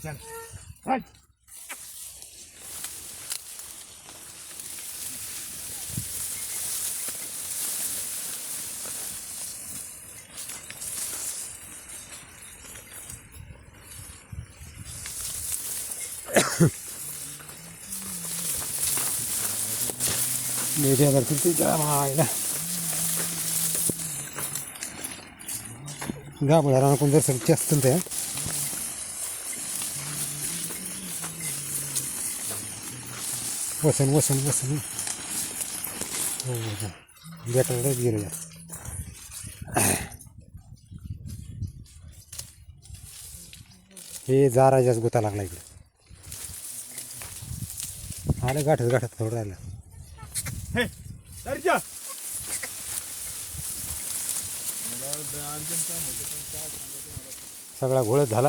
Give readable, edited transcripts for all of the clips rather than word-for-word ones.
चल हट. मेरे अगर तुझ्या मायला गाबळा राहून जर सगळी असतं ते वसन वसन वसन हो हो बेटावरच गेलो यार. हे जाराजाच गोता लागला इकडे. आलं गाठत गाठत थोडं राहिलं. हे सरजा सगळा घोळच झाला.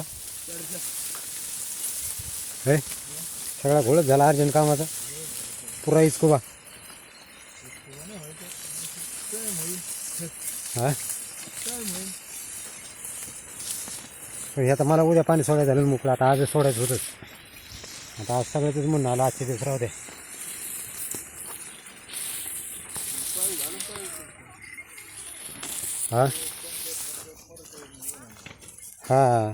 हे सगळा घोळच झाला अर्जंट कामाचा पुरा इस्कोबा. हा हे आता मला उद्या पाणी सोडायचं झालं मोकळं. आता आज सोडायचं होतंच. आता आज सगळ्याच म्हणून आलं आजचे दिवस राहू दे. हा हा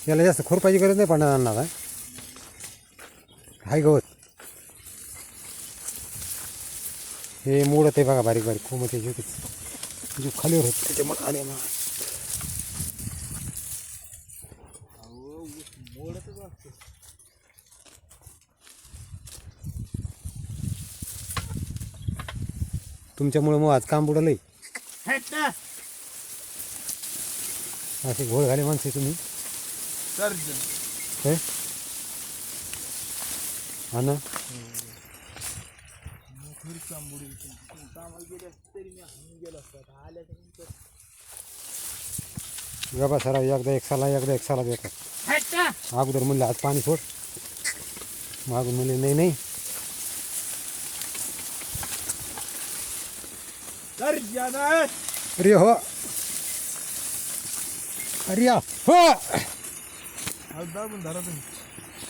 याला जास्त खुरपायची गरज नाही पडणार अन्नाला. हाय गवत हे मोडत आहे बघा बारीक बारीक खूप त्याची होती जो खालीवर होत त्याच्यामुळे आले मग. तुमच्यामुळे मग आज काम बुडालंय. हट ना असे घोळ घाले माणसे तुम्ही. सरजा हे हा ना गबा सरा एकदा एक साला देतात. हट ना अगोदर म्हणलं आज पाणी सोड मागून म्हणले नाही नाही. सरजा ना अरे हो अरे हो दाबून धरा तुम्ही.